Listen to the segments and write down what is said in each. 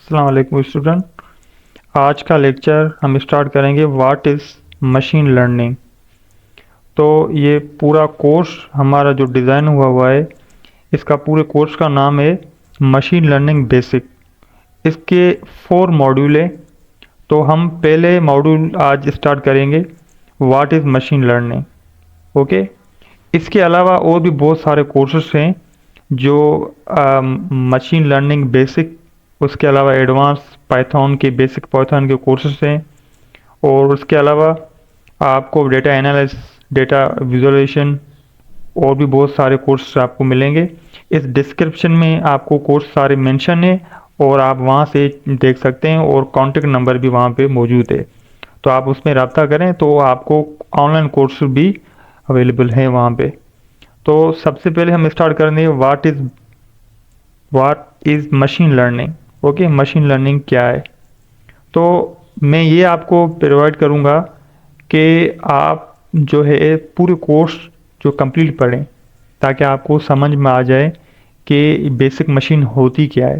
अस्सलाम वालेकुम स्टूडेंट। आज का लेक्चर हम स्टार्ट करेंगे व्हाट इज़ मशीन लर्निंग। तो ये पूरा कोर्स हमारा जो डिज़ाइन हुआ है, इसका पूरे कोर्स का नाम है मशीन लर्निंग बेसिक। इसके 4 मॉड्यूल है। तो हम पहले मॉड्यूल आज स्टार्ट करेंगे what is machine learning. Okay. इसके अलावा और भी बहुत सारे कोर्सेस हैं जो मशीन लर्निंग बेसिक, उसके अलावा एडवांस पाइथन के बेसिक पाइथन के कोर्सेस हैं। और उसके अलावा आपको डेटा एनालिसिस, डेटा विजुअलाइजेशन और भी बहुत सारे कोर्स आपको मिलेंगे। इस डिस्क्रिप्शन में आपको कोर्स सारे मेंशन है और आप वहां से देख सकते हैं और कॉन्टेक्ट नंबर भी वहां पे मौजूद है। तो आप उसमें रब्ता करें तो आपको ऑनलाइन कोर्स भी अवेलेबल है वहाँ पे। तो सबसे पहले हम स्टार्ट करेंगे what is machine learning. Okay, machine learning क्या है। तो मैं ये आपको प्रोवाइड करूँगा कि आप जो है पूरे कोर्स जो कंप्लीट पढ़ें ताकि आपको समझ में आ जाए कि बेसिक मशीन होती क्या है।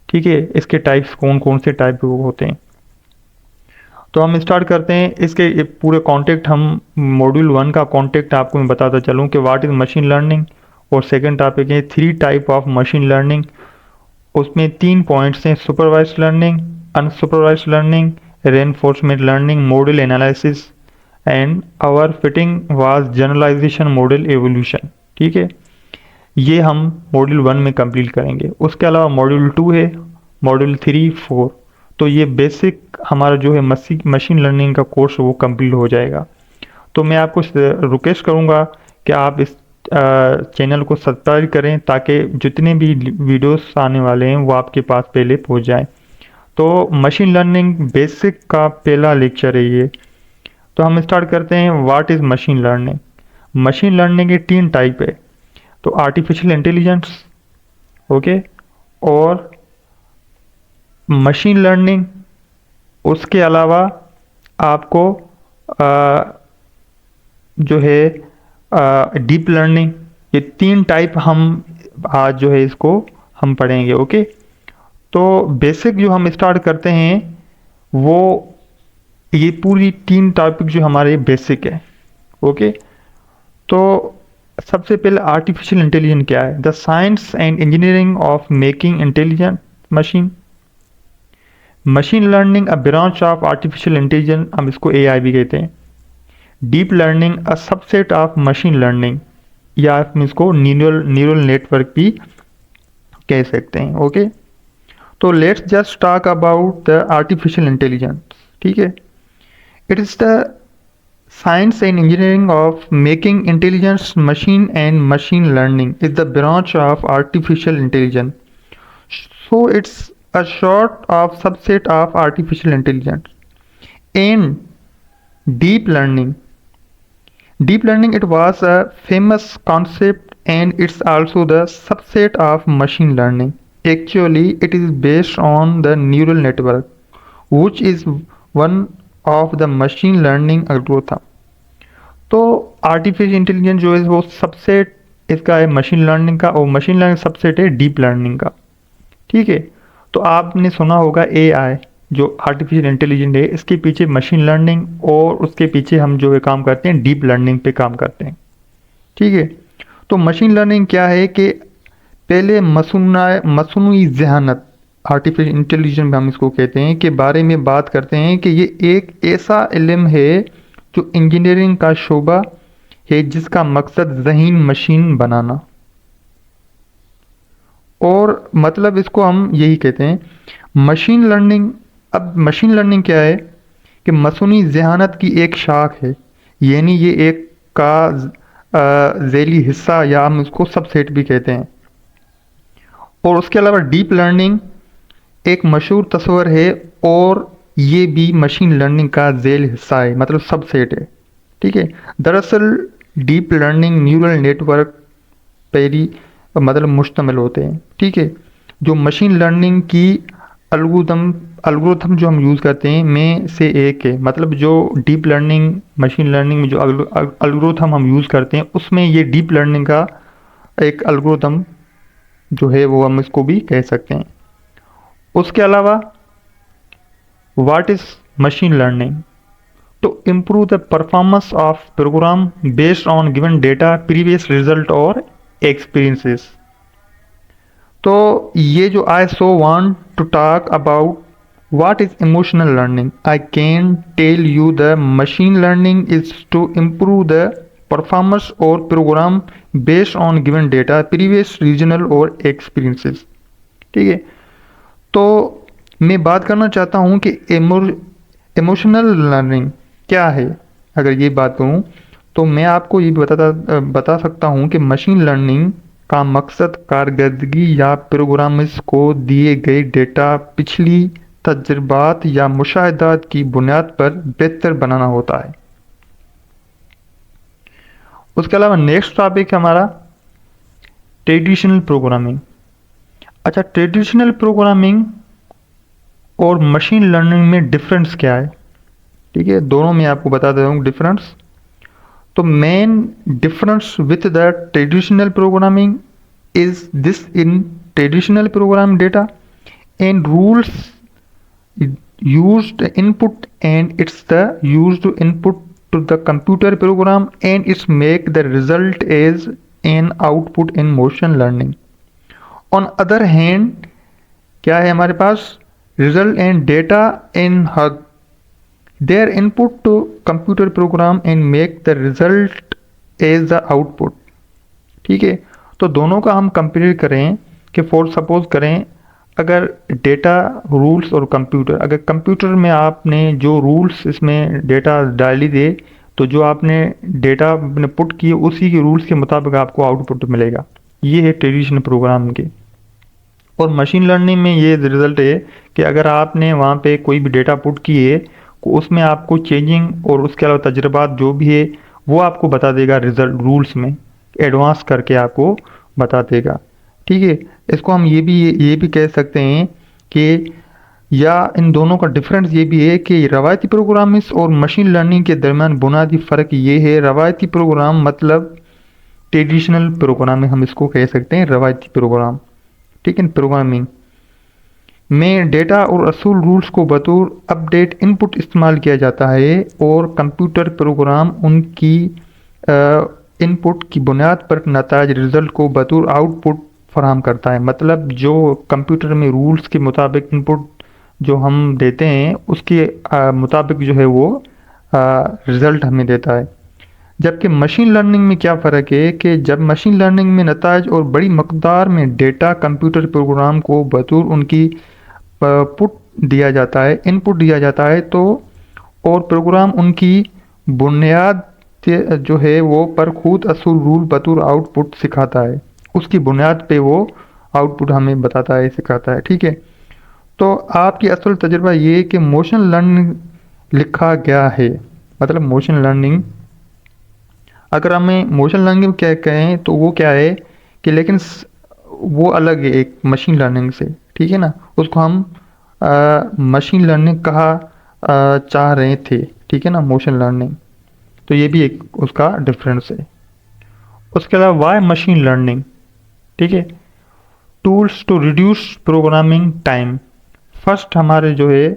ठीक है, इसके टाइप्स कौन कौन से टाइप के होते हैं। तो हम स्टार्ट करते हैं। इसके पूरे कॉन्टेक्ट, हम मॉड्यूल 1 का कॉन्टेक्ट आपको मैं बताता चलूँ कि व्हाट इज़ मशीन लर्निंग। और सेकंड टॉपिक है 3 टाइप ऑफ मशीन लर्निंग। उसमें 3 पॉइंट्स हैं: supervised learning, unsupervised learning, reinforcement learning, model analysis and our fitting was generalization model evolution. ठीक है, ये हम मॉड्यूल 1 में कंप्लीट करेंगे। उसके अलावा मॉड्यूल 2 है, मॉड्यूल 3, 4। तो ये बेसिक हमारा जो है मशीन लर्निंग का कोर्स वो कंप्लीट हो जाएगा। तो मैं आपको रिक्वेस्ट करूँगा कि आप इस चैनल को सब्सक्राइब करें ताकि जितने भी वीडियोस आने वाले हैं वो आपके पास पहले पहुंच जाएं। तो मशीन लर्निंग बेसिक का पहला लेक्चर है ये। तो हम स्टार्ट करते हैं what is machine learning. Machine learning के 3 टाइप है। तो आर्टिफिशियल इंटेलिजेंस, ओके, और मशीन लर्निंग, उसके अलावा आपको जो है डीप लर्निंग। ये 3 टाइप हम आज जो है इसको हम पढ़ेंगे। ओके। तो बेसिक जो हम स्टार्ट करते हैं वो ये पूरी 3 टॉपिक जो हमारे बेसिक है। ओके। तो सबसे पहले आर्टिफिशियल इंटेलिजेंस क्या है। The science and engineering of making intelligent machine. Machine learning a branch of artificial intelligence, हम इसको एआई भी कहते हैं। Deep learning a subset of machine learning, या हम इसको न्यूरल नेटवर्क भी कह सकते हैं। ओके। तो let's just talk about the artificial intelligence. ठीक है, it is the science and engineering of making intelligence machine and machine learning is the branch of artificial intelligence. So it's a sort of subset of artificial intelligence. And deep learning. Deep learning, it was a famous concept and it's also the subset of machine learning. Actually, it is based on the neural network, which is one of the machine learning algorithm. तो artificial intelligence जो है वो subset इसका है machine learning का, और machine learning subset है deep learning का। ठीक है, तो आपने सुना होगा एआई जो आर्टिफिशियल इंटेलिजेंस है, इसके पीछे मशीन लर्निंग और उसके पीछे हम जो है काम करते हैं डीप लर्निंग पे काम करते हैं। ठीक है, तो मशीन लर्निंग क्या है कि पहले मसनूई ज़हानत, आर्टिफिशियल इंटेलिजेंस हम इसको कहते हैं, के बारे में बात करते हैं कि ये एक ऐसा इल्म है जो इंजीनियरिंग का शोबा है जिसका मकसद ज़हीन मशीन बनाना। और मतलब इसको हम यही कहते हैं मशीन लर्निंग। अब मशीन लर्निंग क्या है कि मसनूई ज़हानत की एक शाख है, यानी ये एक का ज़ैली हिस्सा, या हम इसको सबसेट भी कहते हैं। और उसके अलावा डीप लर्निंग एक मशहूर तस्वर है और ये भी मशीन लर्निंग का ज़ैल हिस्सा है, मतलब सबसेट है। ठीक है, दरअसल डीप लर्निंग न्यूरल नेटवर्क पहली मतलब मुश्तमिल होते हैं। ठीक है, जो मशीन लर्निंग की अल्गोरिथम जो हम यूज़ करते हैं में से एक है। मतलब जो डीप लर्निंग मशीन लर्निंग में जो अल्गोरिथम हम यूज़ करते हैं उसमें ये डीप लर्निंग का एक अल्गोरिथम जो है वो हम इसको भी कह सकते हैं। उसके अलावा what is machine learning? to improve the performance of program based on given data, previous result और experiences. तो ये जो I so want to talk about what is emotional learning. I can tell you the machine learning is to improve the performance or program based on given data, previous regional और experiences. ठीक है, तो मैं बात करना चाहता हूँ कि इमोशनल लर्निंग क्या है। अगर ये बात करूँ तो मैं आपको ये बता सकता हूँ कि मशीन लर्निंग का मकसद कारकर्दगी या प्रोग्राम्स को दिए गए डेटा, पिछली तजुर्बात या मुशाहिदात की बुनियाद पर बेहतर बनाना होता है। उसके अलावा नेक्स्ट टॉपिक है हमारा ट्रेडिशनल प्रोग्रामिंग। अच्छा, ट्रेडिशनल प्रोग्रामिंग और मशीन लर्निंग में डिफरेंस क्या है? ठीक है, दोनों में आपको बता दे रहा हूँ डिफरेंस। तो main difference with the traditional programming is this: in traditional program data and rules used input and it's the used input to the computer program and it's make the result as an output in motion learning. On other hand, क्या है हमारे पास? result and data in hug their input to computer program and make the result as the output. ठीक है, तो दोनों का हम compare करें कि फॉर सपोज करें अगर डेटा, रूल्स और कंप्यूटर, अगर कंप्यूटर में आपने जो रूल्स इसमें डेटा डाली दे तो जो आपने डेटा आपने पुट किए उसी के रूल्स के मुताबिक आपको आउटपुट मिलेगा। ये है ट्रेडिशनल प्रोग्राम के। और मशीन लर्निंग में ये रिज़ल्ट है कि अगर आपने वहाँ पे कोई भी डेटा पुट किए उसमें आपको चेंजिंग और उसके अलावा तजुर्बात जो भी है वो आपको बता देगा, रिजल्ट रूल्स में एडवांस करके आपको बता देगा। ठीक है, इसको हम ये भी कह सकते हैं कि या इन दोनों का डिफरेंस ये भी है कि रवायती प्रोग्रामिंग और मशीन लर्निंग के दरमियान बुनियादी फ़र्क ये है, रवायती प्रोग्राम मतलब ट्रेडिशनल प्रोग्रामिंग हम इसको कह सकते हैं, रवायती प्रोग्राम। ठीक है, प्रोग्रामिंग में डेटा और असूल रूल्स को बतौर अपडेट इनपुट इस्तेमाल किया जाता है और कंप्यूटर प्रोग्राम उनकी इनपुट की बुनियाद पर नताज रिजल्ट को बतौर आउटपुट फराहम करता है। मतलब जो कंप्यूटर में रूल्स के मुताबिक इनपुट जो हम देते हैं उसके मुताबिक जो है वो रिज़ल्ट हमें देता है। जबकि मशीन लर्निंग में क्या फ़र्क है कि जब मशीन लर्निंग में नताज और बड़ी मकदार में डेटा कंप्यूटर प्रोग्राम को बतौर उनकी पुट दिया जाता है, इनपुट दिया जाता है, तो और प्रोग्राम उनकी बुनियाद जो है वो पर खुद असूल रूल बतौर आउटपुट सिखाता है, उसकी बुनियाद पे वो आउटपुट हमें बताता है, सिखाता है। ठीक है, तो आपकी असल तजुर्बा ये कि मोशन लर्निंग लिखा गया है, मतलब मोशन लर्निंग, अगर हमें मोशन लर्निंग क्या कहें तो वो क्या है कि लेकिन वो अलग है एक मशीन लर्निंग से। ठीक है ना, उसको हम मशीन लर्निंग कहा चाह रहे थे। ठीक है ना, मोशन लर्निंग, तो ये भी एक उसका डिफरेंस है। उसके अलावा वाई मशीन लर्निंग, ठीक है, tools to reduce programming time. First हमारे जो है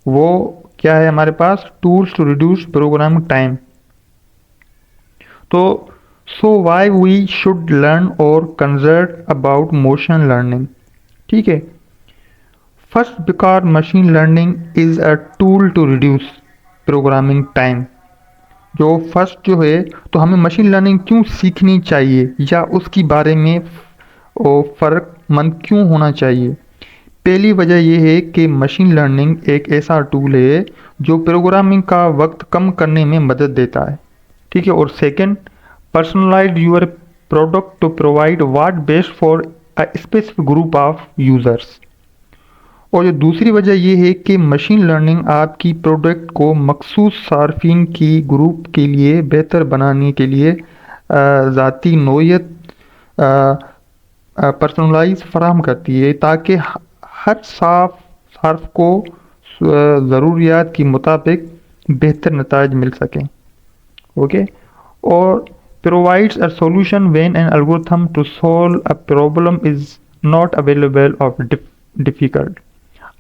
वो क्या है हमारे पास? Tools to reduce programming time. तो so why we should learn और कंसर्ट अबाउट मोशन लर्निंग। ठीक है, first because machine learning is a tool to reduce programming time. जो फर्स्ट जो है तो हमें मशीन लर्निंग क्यों सीखनी चाहिए या उसके बारे में फ़र्कमंद क्यों होना चाहिए? पहली वजह यह है कि मशीन लर्निंग एक ऐसा टूल है जो प्रोग्रामिंग का वक्त कम करने में मदद देता है। ठीक है, और second, personalize your product to provide what best for a specific group of users. और जो दूसरी वजह यह है कि मशीन लर्निंग आपकी प्रोडक्ट को मखसूस सार्फिन की ग्रुप के लिए बेहतर बनाने के लिए ज़ाती नोयत पर्सनलाइज फराहम करती है ताकि हर सार्फ को ज़रूरियात के मुताबिक बेहतर नताज मिल सकें। ओके, और provides a solution when an algorithm to solve a problem is not available or difficult।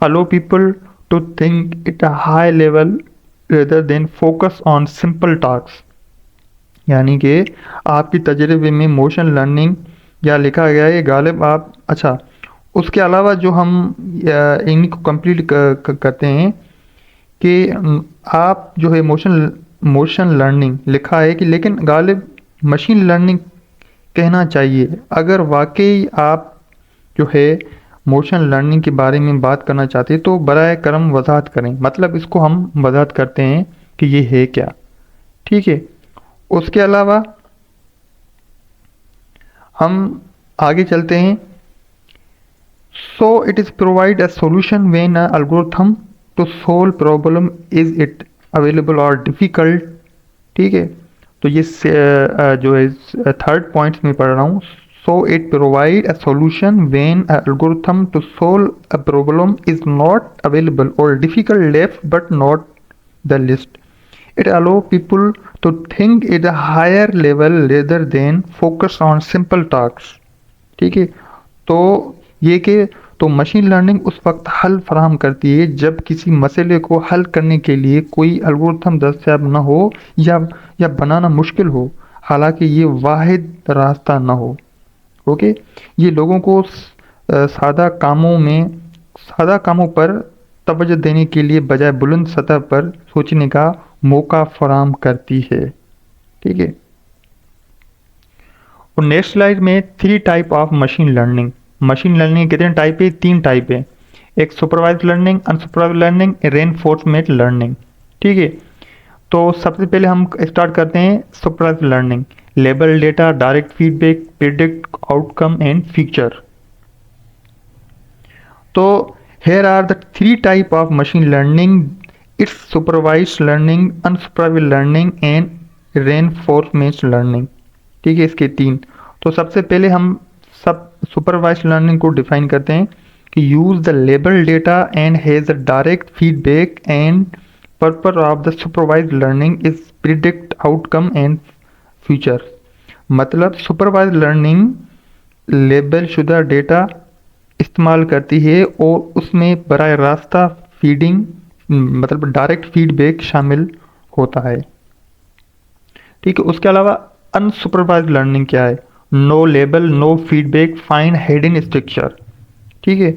allow people to think at a high level rather than focus on simple tasks। यानी कि आपकी तजर्बे में मोशन लर्निंग या लिखा गया है गालिब आप अच्छा उसके अलावा जो हम इन्हीं को कंप्लीट करते हैं कि आप जो है मोशन लर्निंग लिखा है कि लेकिन गालिब मशीन लर्निंग कहना चाहिए। अगर वाकई आप जो है मोशन लर्निंग के बारे में बात करना चाहते हैं तो बराए करम वजाहत करें, मतलब इसको हम वजाहत करते हैं कि ये है क्या। ठीक है, उसके अलावा हम आगे चलते हैं। So it is provide a solution when a algorithm to solve problem is it available और डिफ़िकल्ट। ठीक है, तो ये जो है थर्ड पॉइंट में पढ़ रहा हूँ। So it provide a solution when a algorithm to solve a problem is not available और difficult left but not the list. It allows people to think at a higher level rather than focus on simple tasks। ठीक है, तो ये कि तो machine learning उस वक्त हल फराहम करती है जब किसी मसले को हल करने के लिए कोई एल्गोरिथम दस्तयाब न हो या बनाना मुश्किल हो, हालांकि ये वाहिद रास्ता न हो। ओके, ये लोगों को सादा कामों पर तवज्जो देने के लिए बजाय बुलंद सतह पर सोचने का मौका फराहम करती है। ठीक है, और नेक्स्ट स्लाइड में three type of machine learning. Machine learning कितने टाइप है? तीन टाइप है। एक supervise learning, unsupervise learning, reinforcement learning. ठीक है, तो सबसे पहले हम स्टार्ट करते हैं supervise learning. Label data, direct feedback, predict outcome and feature. तो here are the three type of machine learning: it's supervised learning, unsupervised learning and reinforcement learning। ठीक है, इसके तीन। तो सबसे पहले हम सब सुपरवाइज्ड लर्निंग को डिफाइन करते हैं कि use the label data and has a direct feedback and purpose of the supervised learning is predict outcome and future. मतलब सुपरवाइज्ड लर्निंग लेबल शुदा डेटा इस्तेमाल करती है और उसमें बराह रास्ता फीडिंग मतलब डायरेक्ट फीडबैक शामिल होता है। ठीक है, उसके अलावा अनसुपरवाइज्ड लर्निंग क्या है? No label, no feedback, find hidden structure. ठीक है,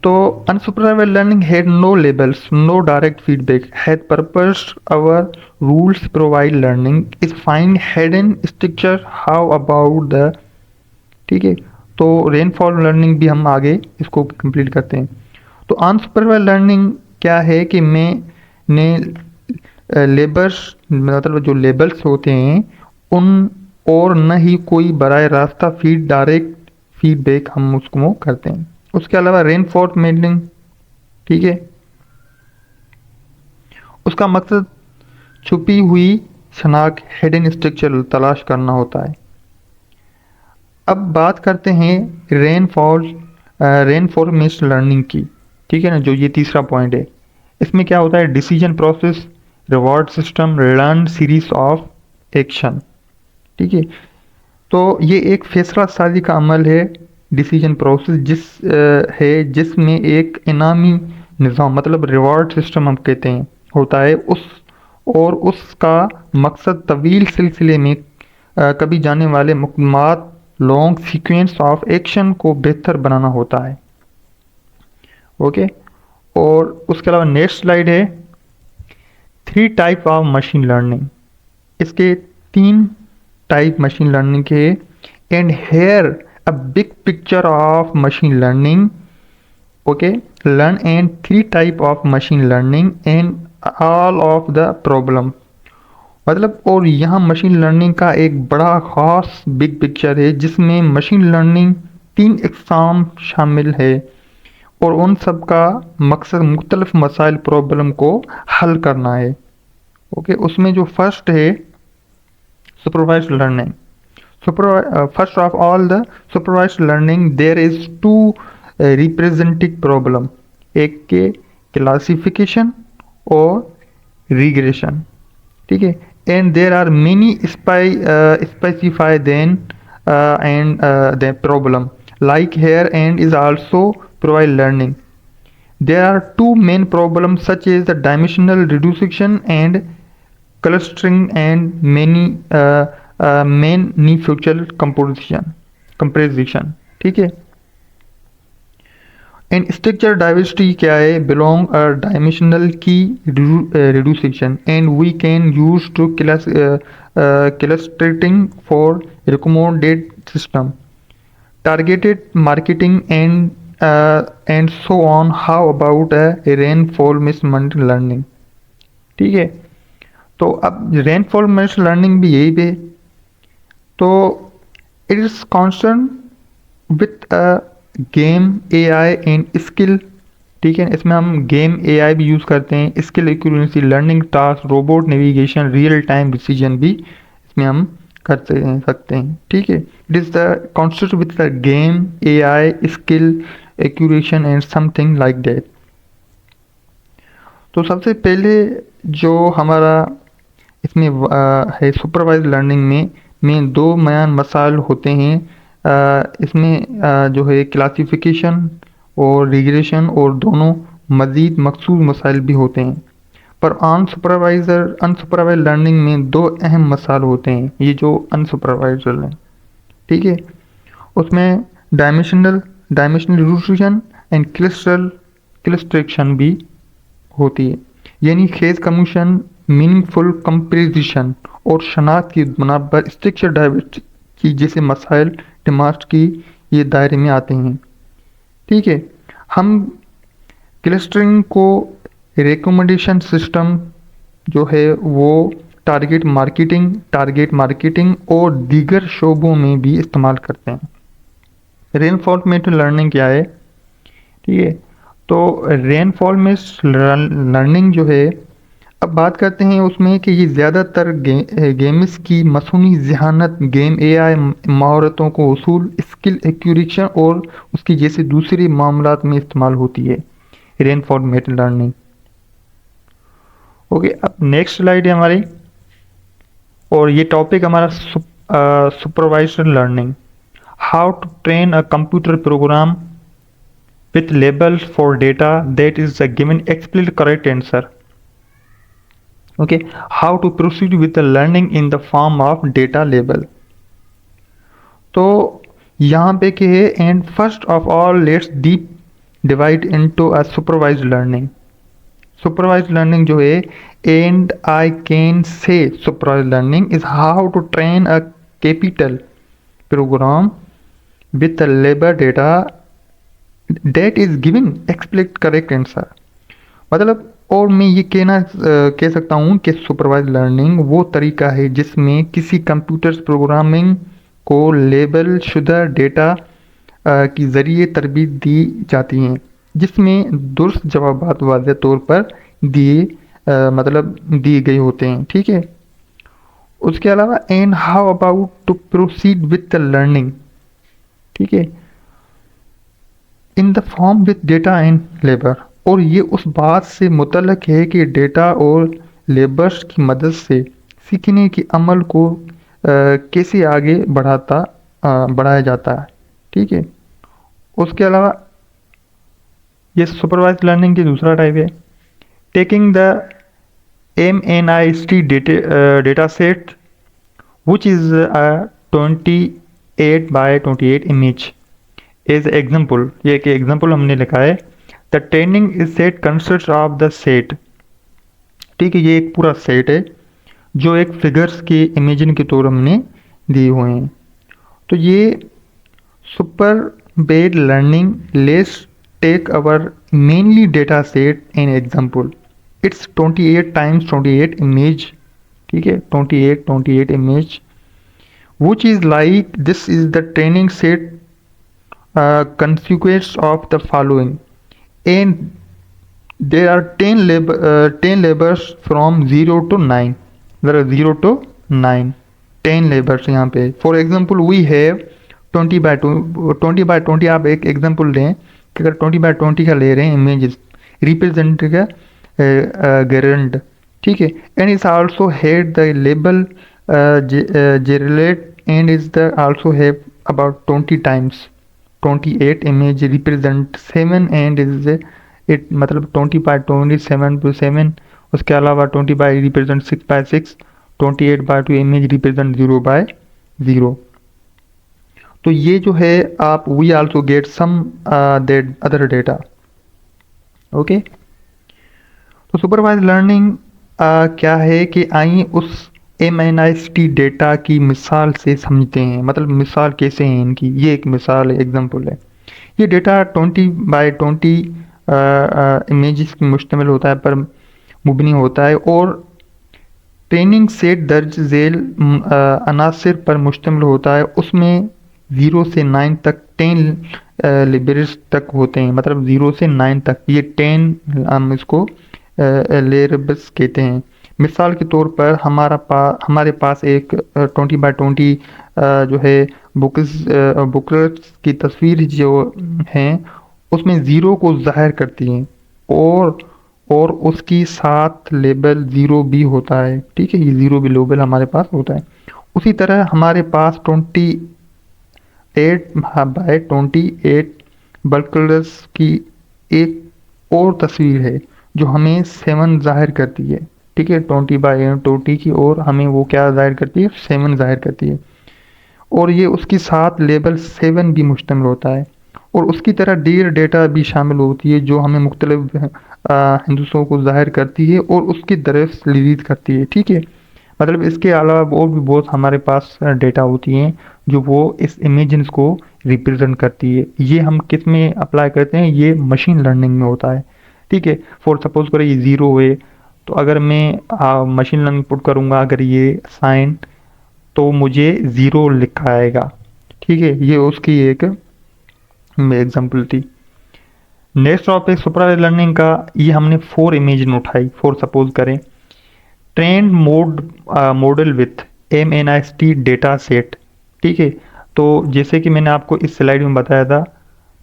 तो unsupervised learning had no labels, no direct feedback, had purpose our rules provide learning is find hidden structure how about the. ठीक है, तो रेनफॉल लर्निंग भी हम आगे इसको कंप्लीट करते हैं। तो अनसुपरवाइज्ड लर्निंग क्या है कि मैंने लेबल्स मतलब जो लेबल्स होते हैं उन और न ही कोई बराह रास्ता डायरेक्ट फीडबैक हम उसको करते हैं। उसके अलावा रेनफोर्समेंट, ठीक है, उसका मकसद छुपी हुई शनाख्त हिडन स्ट्रक्चर तलाश करना होता है। अब बात करते हैं रेनफोर्समेंट लर्निंग की। ठीक है ना, जो ये तीसरा पॉइंट है, इसमें क्या होता है? Decision process, reward system, learn series of action. ठीक है, तो ये एक फैसला साजी का अमल है, डिसीजन प्रोसेस है जिसमें एक इनामी निज़ाम मतलब रिवॉर्ड सिस्टम हम कहते हैं होता है और उसका मकसद तवील सिलसिले में कभी जाने वाले मुकम्मत लॉन्ग सीक्वेंस ऑफ एक्शन को बेहतर बनाना होता है। ओके, और उसके अलावा नेक्स्ट स्लाइड है three type of machine learning. इसके तीन टाइप मशीन लर्निंग के and here a big picture of machine learning. Okay, learn and three type of machine learning and all of the problem. मतलब और यहाँ machine learning का एक बड़ा ख़ास बिग पिक्चर है जिसमें मशीन लर्निंग तीन इकसाम शामिल है और उन सब का मकसद मुख्तलिफ मसाइल प्रॉब्लम को हल करना है। ओके, उसमें जो फर्स्ट है supervised learning. First of all the supervised learning there is to representing problem, एक के क्लासिफिकेशन और रिग्रेशन। ठीक है, and there are many specify then and the problem like here and is also provide learning। There are two main problems such as the dimensional reduction and clustering and manifold composition. ठीक है। And structure diversity क्या है? Belong अ dimensional की reduction and we can use to clustering for recommended system, targeted marketing and so on. How about a rainfall measurement learning? ठीक है। तो अब rainfall major learning भी यही पे, तो it is concern with game AI and skill. ठीक है, इसमें हम गेम एआई भी यूज़ करते हैं, skill accuracy, learning task, robot navigation, real time decision भी इसमें हम कर सकते हैं। ठीक है, it is the concept with the game AI skill accuracy and something like that. तो सबसे पहले जो हमारा इसमें है सुपरवाइज लर्निंग में दो मेन मसाइल होते हैं। इसमें जो है क्लासिफिकेशन और रिग्रेशन, और दोनों मज़ीद मखसूस मसाइल भी होते हैं। पर अनसुपरवाइज लर्निंग में दो अहम मसाइल होते हैं, ये जो अनसुपरवाइज लर्निंग, ठीक है, उसमें डायमेंशनल रिड्यूशन एंड क्लस्ट्रेक्शन भी होती है, यानी खेज कमीशन, मीनिंगफुल कंपेरिजन और शनाख्त की बुनियाद पर स्ट्रक्चर डाइवर्सिटी की जैसे मसाइल डिमांड की ये दायरे में आते हैं। ठीक है, हम क्लस्टरिंग को रिकमेंडेशन सिस्टम जो है वो टारगेट मार्केटिंग और दीगर शोबों में भी इस्तेमाल करते हैं। रेनफॉर्मेटिव लर्निंग क्या है? ठीक है, तो रेनफॉर्मेटिव लर्निंग जो है, अब बात करते हैं उसमें कि ये ज़्यादातर गेम्स की मसूनी ज़हानत, गेम एआई महारतों को उसूल, स्किल एक्यूरेशन और उसकी जैसे दूसरे मामलात में इस्तेमाल होती है रेनफॉर्मेटिव लर्निंग। ओके, अब नेक्स्ट स्लाइड है हमारी, और ये टॉपिक हमारा supervisor learning, how to train a computer program with labels for data that is given explicit correct answer. Okay, how to proceed with the learning in the form of data label. तो यहाँ पे क्या है, and first of all let's deep divide into a supervised learning. Supervised learning जो है, and I can say supervised learning is how to train a capital program with the label data that is giving explicit correct answer. मतलब, और मैं ये कह सकता हूँ कि सुपरवाइज लर्निंग वो तरीका है जिसमें किसी कंप्यूटर प्रोग्रामिंग को लेबल शुदा डेटा की ज़रिए तरबीत दी जाती हैं, जिसमें दुरुस्त जवाबात वाज़ेह तौर पर दिए गए होते हैं। ठीक है, उसके अलावा and how about to proceed with the learning, ठीक है, in the form with data and label, और ये उस बात से मुतल्लक है कि डेटा और लेबर्स की मदद से सीखने के अमल को कैसे आगे बढ़ाया जाता है। ठीक है, उसके अलावा ये सुपरवाइज लर्निंग की दूसरा टाइप है, taking the MNIST data set which is 28x28 image as example. ये एक एग्जाम्पल हमने लिखा है, the training set consist of the set. ठीक है, ये एक पूरा सेट है जो एक फिगर्स के इमेजिन के तौर हमने दिए हुए हैं। तो ये supervised learning, let's take our mainly data set an example, it's 28x28 image. ठीक है, 28 image which is like this is the training set consequence of the following, and there are 10 labors from 0 to 9. There are 0 to 9 10 labors यहाँ पे। For example we have 20x20 आप एक example लें कि अगर 20x20 का ले रहे हैं इमेजेस रिप्रेजेंट का गेरेंड। ठीक है, and is also had the label generate and is the also have about 20 times 28 image represent 7 and is 8 मतलब 20/20 7/7, उसके अलावा 20 रिप्रेजेंट 6/6, 28/2 इमेज रिप्रेजेंट 0/0। तो ये जो है आप we also get some that other data. Okay, तो सुपरवाइज लर्निंग क्या है कि आइए उस MNIST डेटा की मिसाल से समझते हैं। मतलब मिसाल कैसे है इनकी, ये एक मिसाल एग्जांपल है। ये डेटा 20/20 इमेजेस की मुश्तमिल होता है, पर मुबनी होता है, और ट्रेनिंग सेट दर्ज झेल अनासिर पर मुश्तमिल होता है। उसमें 0 से 9 तक 10 लेबल्स तक होते हैं। मतलब 0 से 9 तक ये 10 हम इसको लेबल्स कहते हैं। मिसाल के तौर पर हमारे पास एक 20/20 जो है बुकलेट्स की तस्वीर जो हैं, उसमें 0 को ज़ाहिर करती हैं, और उसकी साथ लेबल 0 भी होता है। ठीक है, ये 0 भी लेबल हमारे पास होता है। उसी तरह हमारे पास 28/28 बल्कलर्स की एक और तस्वीर है जो हमें 7 जाहिर करती है। ठीक है, 20/20 की, और हमें वो क्या जाहिर करती है, 7 जाहिर करती है, और ये उसके साथ लेबल 7 भी मुश्तमिल होता है। और उसकी तरह डीर डेटा भी शामिल होती है जो हमें मुख्तलिफ हिंदुओं को जाहिर करती है और उसकी तरफ लीड करती है। ठीक है, मतलब इसके अलावा और भी बहुत हमारे पास डेटा होती हैं जो वो इस इमेजेस को रिप्रेजेंट करती है। ये हम किस में अप्लाई करते हैं, ये मशीन लर्निंग में होता है। ठीक है, फॉर सपोज करें ये 0 है, तो अगर मैं मशीन लर्निंग पुट करूँगा, अगर ये साइन, तो मुझे 0 लिखा आएगा। ठीक है, ये उसकी एक एग्जाम्पल थी। नेक्स्ट टॉपिक सुपरवाइज्ड लर्निंग का, ये हमने 4 इमेज उठाई। फॉर सपोज करें trend model with MNIST data set. ठीक है, तो जैसे कि मैंने आपको इस स्लाइड में बताया था,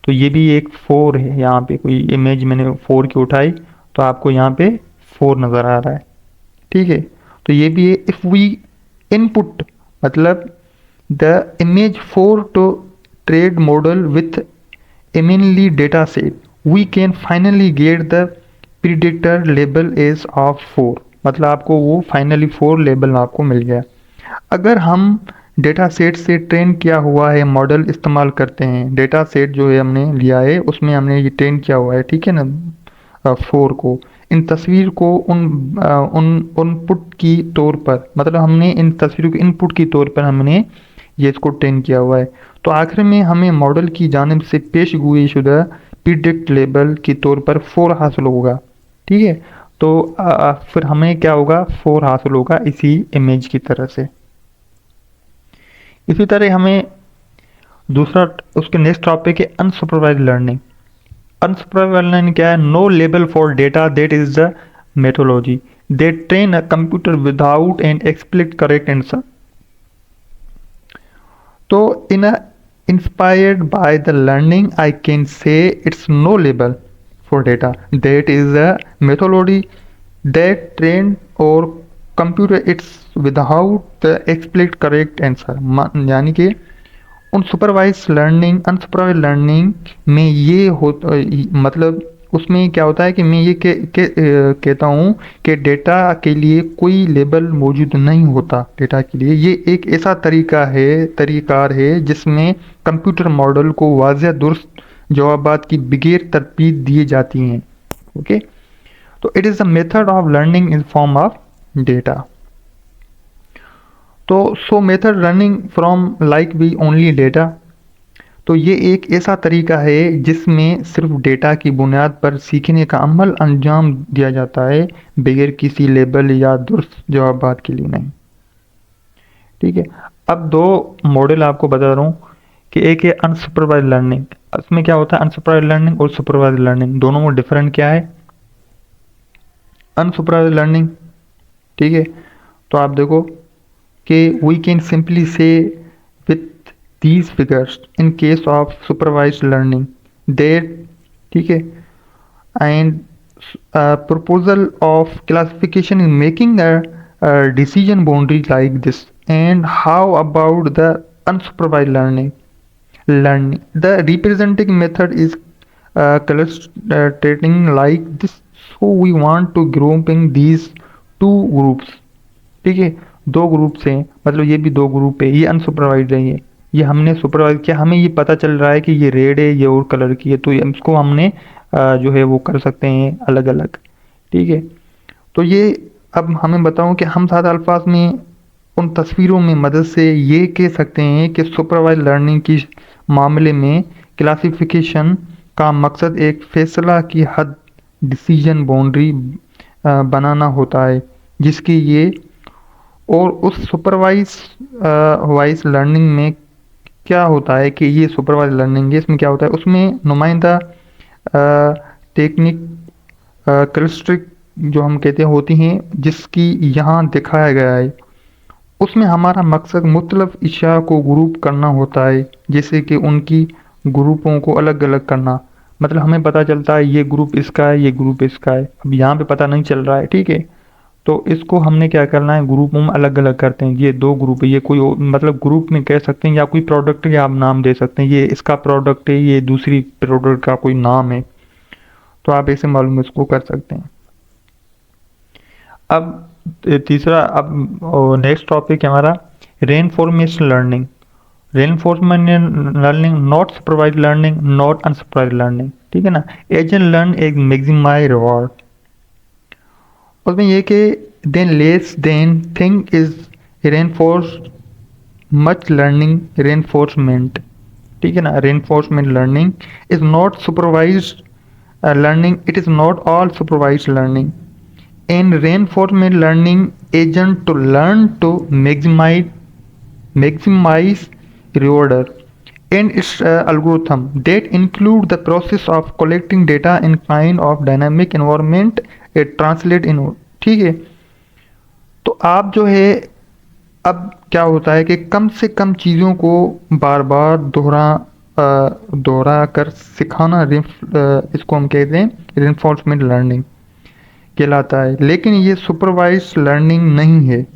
तो ये भी एक 4 है। यहाँ पे कोई इमेज मैंने 4 की उठाई, तो आपको यहाँ पे 4 नज़र आ रहा है। ठीक है, तो ये भी है। इफ़ वी इनपुट मतलब the image 4 to trained model with MNLI data set, we can finally get the predictor label as of 4। मतलब आपको वो फाइनली 4 लेबल आपको मिल गया। अगर हम डेटा सेट से ट्रेन किया हुआ है मॉडल इस्तेमाल करते हैं, डेटा सेट जो है हमने लिया है उसमें हमने ये ट्रेन किया हुआ है, ठीक है ना, 4 को, इन तस्वीर को उन इनपुट की तौर पर, मतलब हमने इन तस्वीरों के इनपुट की तौर पर हमने ये इसको ट्रेन किया हुआ है। तो आखिर में हमें मॉडल की जानिब से पेश गोई शुदा प्रिडिक्ट लेबल के तौर पर 4 हासिल होगा। ठीक है, तो फिर हमें क्या होगा, 4 हासिल होगा इसी इमेज की तरह से। इसी तरह हमें दूसरा उसके नेक्स्ट टॉपिक है अनसुपरवाइज्ड लर्निंग। अनसुपरवाइज्ड लर्निंग क्या है, no label for data that is the methodology that train a computer without an explicit correct answer. तो inspired by the learning, I can say it's no label for data. That is a methodology that trained or computer it's without the explicit correct answer। यानी कि उन supervise learning unsupervise learning में ये हो, मतलब उसमें क्या होता है कि मैं ये कहता हूँ कि डेटा के लिए कोई लेबल मौजूद नहीं होता। डेटा के लिए ये एक ऐसा तरीक़ार है जिसमें कंप्यूटर मॉडल को वाज़ह दुरुस्त जवाबात की बगैर तरतीब दी जाती हैं। ओके, तो it is the method of learning in form of data. तो so method learning from like we only data, तो ये एक ऐसा तरीका है जिसमें सिर्फ डेटा की बुनियाद पर सीखने का अमल अंजाम दिया जाता है, बगैर किसी लेबल या दुरुस्त जवाबात के लिए नहीं। ठीक है, अब 2 मॉडल आपको बता रहा हूँ कि एक है अनसुपरवाइज्ड लर्निंग। इसमें क्या होता है, अनसुपरवाइज्ड लर्निंग और सुपरवाइज्ड लर्निंग दोनों में डिफरेंट क्या है। अनसुपरवाइज्ड लर्निंग, ठीक है, तो आप देखो कि वी कैन सिंपली से with these figures in case of supervised learning that, ठीक है, and proposal of classification in making a decision boundary like this। and how about the unsupervised learning, the representing method is clustering like this, so we want to grouping these two groups। ठीक है, दो group हैं, मतलब ये भी दो group है, ये अनसुपरवाइज है, ये हमने सुपरवाइज किया, हमें ये पता चल रहा है कि ये रेड है, ये और कलर की है, तो इसको हमने जो है वो कर सकते हैं अलग अलग। ठीक है, तो ये अब हमें बताऊं कि हम सादा अल्फाज में उन तस्वीरों में मदद से ये कह सकते हैं कि सुपरवाइज लर्निंग की मामले में क्लासिफिकेशन का मकसद एक फैसला की हद, डिसीजन बाउंड्री बनाना होता है, जिसकी ये और उस सुपरवाइज वाइज लर्निंग में क्या होता है कि ये सुपरवाइज लर्निंग है, इसमें क्या होता है, उसमें नुमाइंदा टेक्निक क्लस्टरिंग जो हम कहते हैं होती हैं, जिसकी यहाँ दिखाया गया है। उसमें हमारा मकसद मुख्तलिफ अशिया को ग्रुप करना होता है, जैसे कि उनकी ग्रुपों को अलग अलग करना, मतलब हमें पता चलता है ये ग्रुप इसका है, ये ग्रुप इसका है, अब यहाँ पे पता नहीं चल रहा है। ठीक है, तो इसको हमने क्या करना है, ग्रुपों में अलग अलग करते हैं, ये दो ग्रुप है, ये कोई मतलब ग्रुप में कह सकते हैं, या कोई प्रोडक्ट का आप नाम दे सकते हैं, ये इसका प्रोडक्ट है, ये दूसरी प्रोडक्ट का कोई नाम है, तो आप ऐसे मालूम इसको कर सकते हैं। अब तीसरा, अब नेक्स्ट टॉपिक है हमारा reinformation learning. Reinforcement learning, not supervise learning, not unsupervise learning. ठीक है ना, एजेंट लर्न एक मैक्सिमाइज रिवॉर्ड, उसमें ये कि then less than thing is reinforce much learning reinforcement. ठीक है ना, reinforcement learning is not supervise learning, it is not all supervise learning. In reinforcement learning, agent to learn to maximize rewarder and its algorithm that include the process of collecting data in kind of dynamic environment it translate in। ठीक है, तो आप जो है, अब क्या होता है कि कम से कम चीज़ों को बार बार दोहरा कर सिखाना, इसको हम कहते हैं रेनफोर्समेंट लर्निंग कहलाता है, लेकिन ये सुपरवाइज लर्निंग नहीं है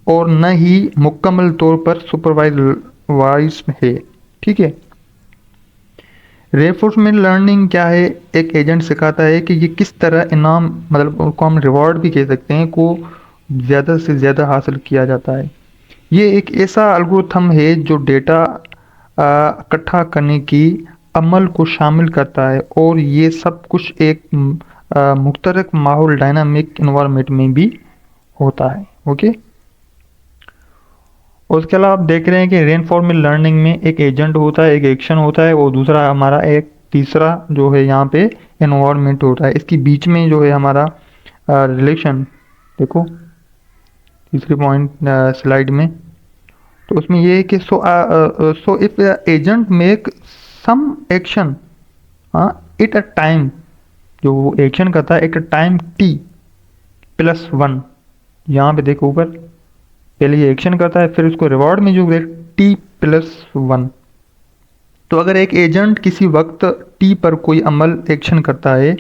और न ही मुकम्मल तौर पर सुपरवाइज है। ठीक है, रेनफोर्समेंट लर्निंग क्या है, एक एजेंट सिखाता है कि ये किस तरह इनाम, मतलब उनको हम रिवॉर्ड भी कह सकते हैं, को ज़्यादा से ज़्यादा हासिल किया जाता है। ये एक ऐसा एल्गोरिथम है जो डेटा इकट्ठा करने की अमल को शामिल करता है, और ये सब कुछ एक मुख्तलिफ माहौल डायनामिक इन्वायरमेंट में भी होता है। ओके, उसके अलावा आप देख रहे हैं कि रेनफॉर्मेंट लर्निंग में एक एजेंट होता है, एक एक्शन होता है, और दूसरा हमारा एक तीसरा जो है यहाँ पे इन्वायरमेंट होता है। इसके बीच में जो है हमारा रिलेशन, देखो तीसरे पॉइंट स्लाइड में, तो उसमें ये है कि so if agent make some action it a time, जो वो एक्शन करता है एट टाइम t+1, यहाँ पे देखो ऊपर, पहले ये एक्शन करता है, फिर उसको रिवॉर्ड में जो है t+1। तो अगर एक एजेंट किसी वक्त t पर कोई अमल एक्शन करता है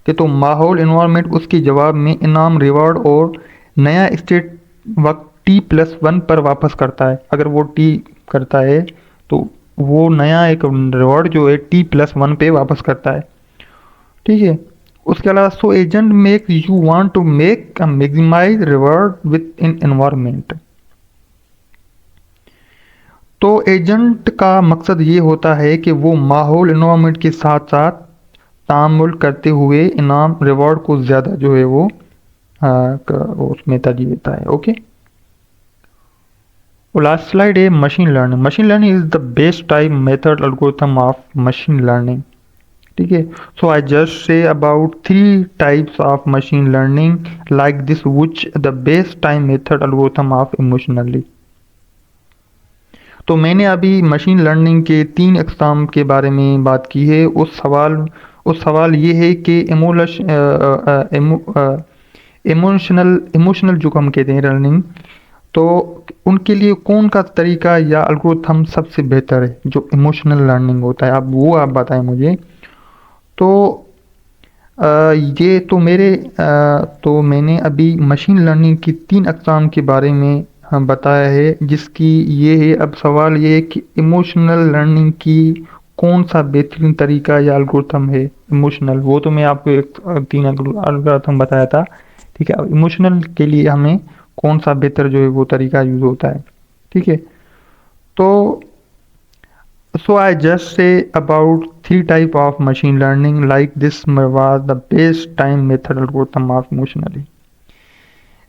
कि तो माहौल इन्वायरमेंट उसके जवाब में इनाम, रिवॉर्ड और नया स्टेट वक्त t+1 पर वापस करता है। अगर वो t करता है तो वो नया एक रिवॉर्ड जो है t+1 पे वापस करता है। ठीक है, उसके अलावा so agent make you want to make a maximize reward with in environment. तो एजेंट का मकसद ये होता है कि वो माहौल इन्वायरमेंट के साथ साथ तामुल करते हुए इनाम, रिवॉर्ड को ज़्यादा जो है वो उसमें तरजीह देता है। ओके, और लास्ट स्लाइड है machine learning. Machine learning is the best type method algorithm of machine learning. ठीक है, so I just say about 3 types of machine learning like this which the best time method algorithm of emotionally. तो मैंने अभी machine learning के 3 अक़साम के बारे में बात की है। उस सवाल ये है कि इमोशनल जो हम कहते हैं लर्निंग, तो उनके लिए कौन का तरीका या एल्गोरिथम सबसे बेहतर है जो इमोशनल लर्निंग होता है, अब वो आप बताएं मुझे। तो ये तो तो मैंने अभी मशीन लर्निंग की 3 अक़साम के बारे में बताया है, जिसकी ये है। अब सवाल ये है कि इमोशनल लर्निंग की कौन सा बेहतरीन तरीका या एल्गोरिथम है इमोशनल, वो तो मैं आपको एक 3 एल्गोरिथम बताया था। ठीक है, अब इमोशनल के लिए हमें कौन सा बेहतर जो है वो तरीका यूज़ होता है। ठीक है, तो so I just say about 3 type of machine learning, like this was the best time method algorithm of emotionally।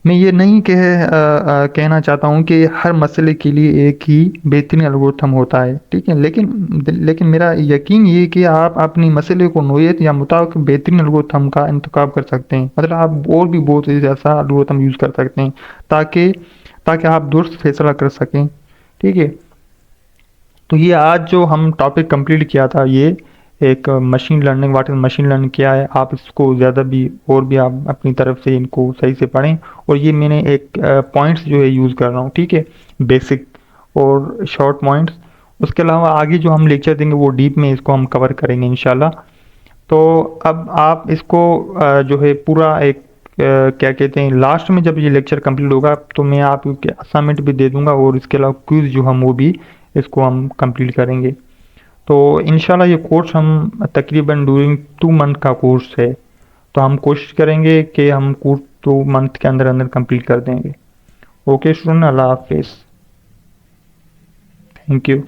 मैं ये नहीं कहना चाहता हूँ कि हर मसले के लिए एक ही बेहतरीन एल्गोरिथम होता है। ठीक है, लेकिन मेरा यकीन ये है कि आप अपनी मसले को नोयत या मुताबिक बेहतरीन एल्गोरिथम का इंतखाब कर सकते हैं। मतलब आप और भी बहुत ऐसा एल्गोरिथम यूज़ कर सकते हैं ताकि ताकि आप दुरुस्त फैसला कर सकें। ठीक है, तो ये आज जो हम टॉपिक कंप्लीट किया था, ये एक machine learning, what is machine learning क्या है, आप इसको ज़्यादा भी और भी आप अपनी तरफ से इनको सही से पढ़ें। और ये मैंने एक पॉइंट्स जो है यूज़ कर रहा हूँ। ठीक है, बेसिक और शॉर्ट पॉइंट्स। उसके अलावा आगे जो हम लेक्चर देंगे वो डीप में इसको हम कवर करेंगे इंशाल्लाह। तो अब आप इसको जो है पूरा एक क्या कहते हैं, लास्ट में जब ये लेक्चर कंप्लीट होगा तो मैं आपको असाइनमेंट भी दे दूंगा, और इसके अलावा क्विज जो हम वो भी इसको हम कंप्लीट करेंगे। तो इंशाल्लाह ये कोर्स हम तकरीबन ड्यूरिंग 2 मंथ का कोर्स है, तो हम कोशिश करेंगे कि हम कोर्स 2 मंथ के अंदर अंदर कंप्लीट कर देंगे। ओके स्टूडेंट, अल्लाह हाफिज़, थैंक यू।